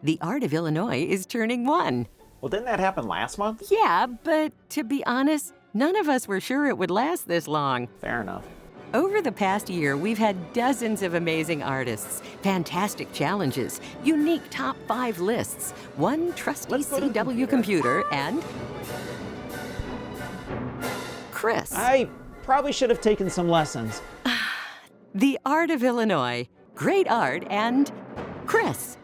The Art of Illinois is turning 1. Well, didn't that happen last month? Yeah, but to be honest, none of us were sure it would last this long. Fair enough. Over the past year, we've had dozens of amazing artists, fantastic challenges, unique top 5 lists, one trusty CW computer, and Chris. I probably should have taken some lessons. The Art of Illinois. Great art and Chris.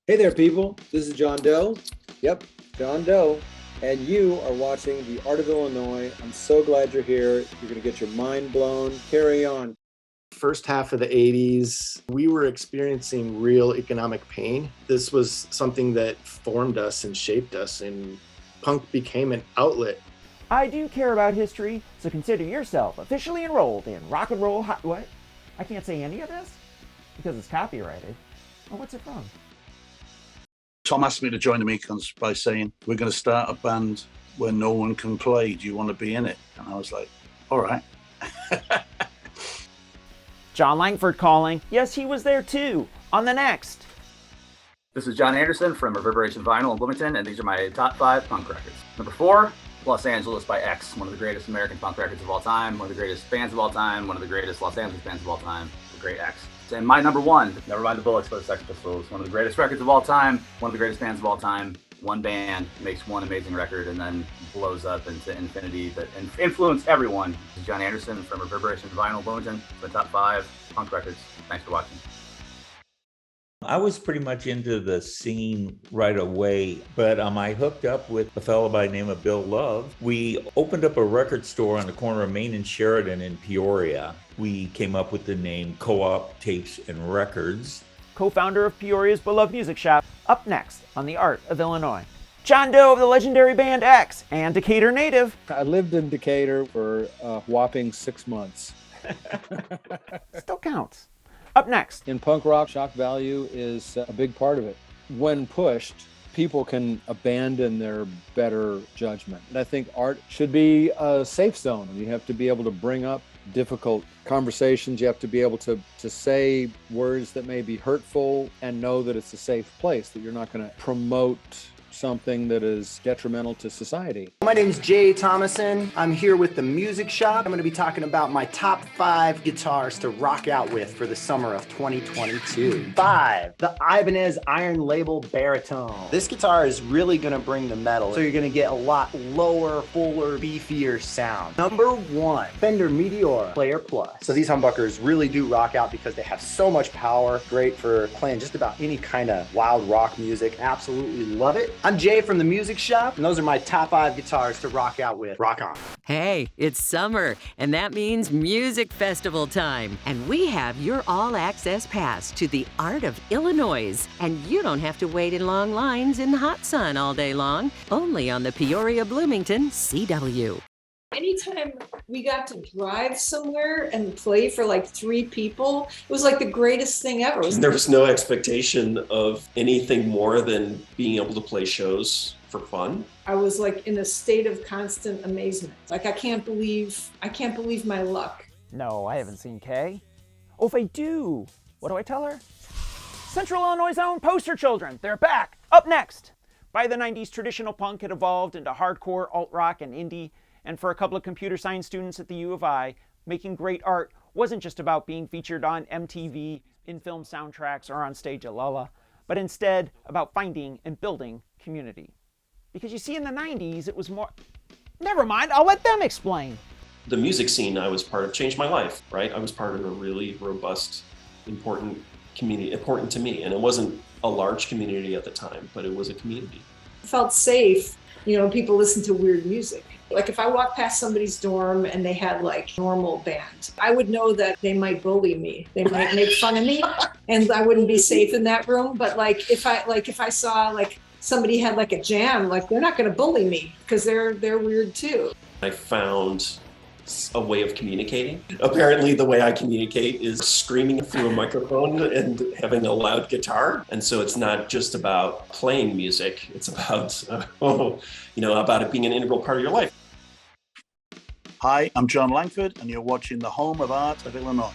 Hey there, people. This is John Doe. Yep, John Doe. And you are watching The Art of Illinois. I'm so glad you're here. You're going to get your mind blown. Carry on. First half of the 80s, we were experiencing real economic pain. This was something that formed us and shaped us, and punk became an outlet. I do care about history, so consider yourself officially enrolled in rock and roll what? I can't say any of this? Because it's copyrighted. Oh, what's it from? Tom asked me to join the Mekons by saying, we're going to start a band where no one can play. Do you want to be in it? And I was like, all right. John Langford calling. Yes, he was there too. On the next. This is John Anderson from Reverberation Vinyl in Bloomington, and these are my top 5 punk records. Number 4, Los Angeles by X, one of the greatest American punk records of all time, one of the greatest bands of all time, one of the greatest Los Angeles bands of all time, the great X. And my number 1, Never Mind the Bullets by the Sex Pistols, one of the greatest records of all time, one of the greatest bands of all time. One band makes one amazing record and then blows up into infinity that influenced everyone. This is John Anderson from Reverberation Vinyl Bloomington, the top 5 punk records. Thanks for watching. I was pretty much into the scene right away, but I hooked up with a fellow by the name of Bill Love. We opened up a record store on the corner of Main and Sheridan in Peoria. We came up with the name Co-op Tapes and Records. Co-founder of Peoria's beloved music shop. Up next on The Art of Illinois, John Doe of the legendary band X and Decatur native. I lived in Decatur for a whopping 6 months. Still counts. Up next. In punk rock, shock value is a big part of it. When pushed, people can abandon their better judgment. And I think art should be a safe zone. You have to be able to bring up difficult conversations. You have to be able to say words that may be hurtful and know that it's a safe place, that you're not going to promote something that is detrimental to society. My name is Jay Thomason. I'm here with the Music Shop. I'm going to be talking about my top 5 guitars to rock out with for the summer of 2022. 5, the Ibanez Iron Label Baritone. This guitar is really going to bring the metal, so you're going to get a lot lower, fuller, beefier sound. Number 1, Fender Meteor Player Plus. So these humbuckers really do rock out because they have so much power. Great for playing just about any kind of wild rock music. Absolutely love it. I'm Jay from the Music Shop, and those are my top 5 guitars to rock out with. Rock on. Hey, it's summer, and that means music festival time. And we have your all-access pass to the Art of Illinois. And you don't have to wait in long lines in the hot sun all day long, only on the Peoria Bloomington CW. Anytime we got to drive somewhere and play for like 3 people, it was like the greatest thing ever. There was no expectation of anything more than being able to play shows for fun. I was like in a state of constant amazement. Like I can't believe my luck. No, I haven't seen Kay. Oh, if I do, what do I tell her? Central Illinois' own Poster Children. They're back. Up next. By the 90s, traditional punk had evolved into hardcore, alt-rock, and indie. And for a couple of computer science students at the U of I, making great art wasn't just about being featured on MTV, in film soundtracks, or on stage at Lolla, but instead about finding and building community. Because you see, in the 90s, it was more... Never mind, I'll let them explain. The music scene I was part of changed my life, right? I was part of a really robust, important community, important to me. And it wasn't a large community at the time, but it was a community. I felt safe. You know, people listen to weird music. Like if I walked past somebody's dorm and they had like normal band, I would know that they might bully me. They might make fun of me and I wouldn't be safe in that room. But like if I saw like somebody had like a jam, like they're not going to bully me because they're weird too. I found a way of communicating. Apparently the way I communicate is screaming through a microphone and having a loud guitar. And so it's not just about playing music, it's about, about it being an integral part of your life. Hi, I'm John Langford, and you're watching the home of Art of Illinois.